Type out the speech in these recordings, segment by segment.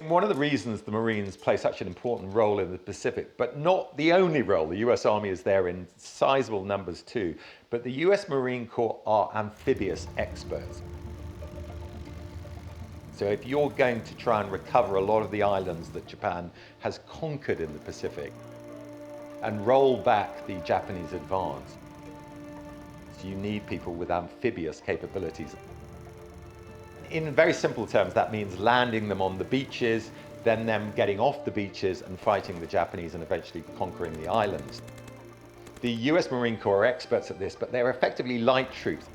One of the reasons the Marines play such an important role in the Pacific, but not the only role, the US Army is there in sizable numbers too, but the US Marine Corps are amphibious experts. So if you're going to try and recover a lot of the islands that Japan has conquered in the Pacific and roll back the Japanese advance, so you need people with amphibious capabilities. In very simple terms, that means landing them on the beaches, then them getting off the beaches and fighting the Japanese and eventually conquering the islands. The US Marine Corps are experts at this, but they're effectively light troops.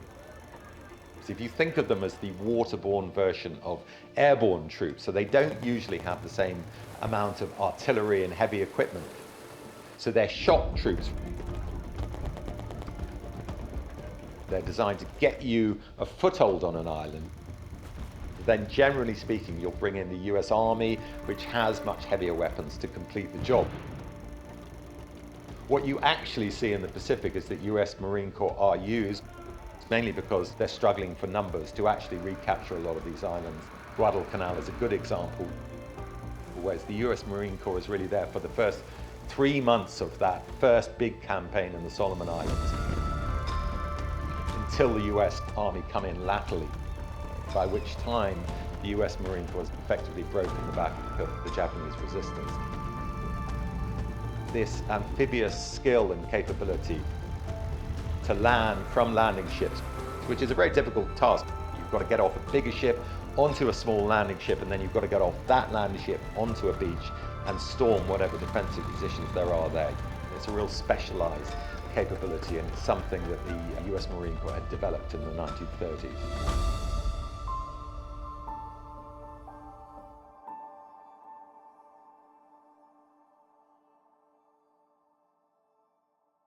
So if you think of them as the waterborne version of airborne troops, so they don't usually have the same amount of artillery and heavy equipment. So they're shock troops. They're designed to get you a foothold on an island. Then generally speaking, you'll bring in the US Army, which has much heavier weapons to complete the job. What you actually see in the Pacific is that US Marine Corps are used, mainly because they're struggling for numbers, to actually recapture a lot of these islands. Guadalcanal is a good example, whereas the US Marine Corps is really there for the first 3 months of that first big campaign in the Solomon Islands, until the US Army come in latterly, by which time the US Marine Corps has effectively broken the back of the Japanese resistance. This amphibious skill and capability to land from landing ships, which is a very difficult task. You've got to get off a bigger ship onto a small landing ship, and then you've got to get off that landing ship onto a beach and storm whatever defensive positions there are there. It's a real specialized capability, and it's something that the US Marine Corps had developed in the 1930s.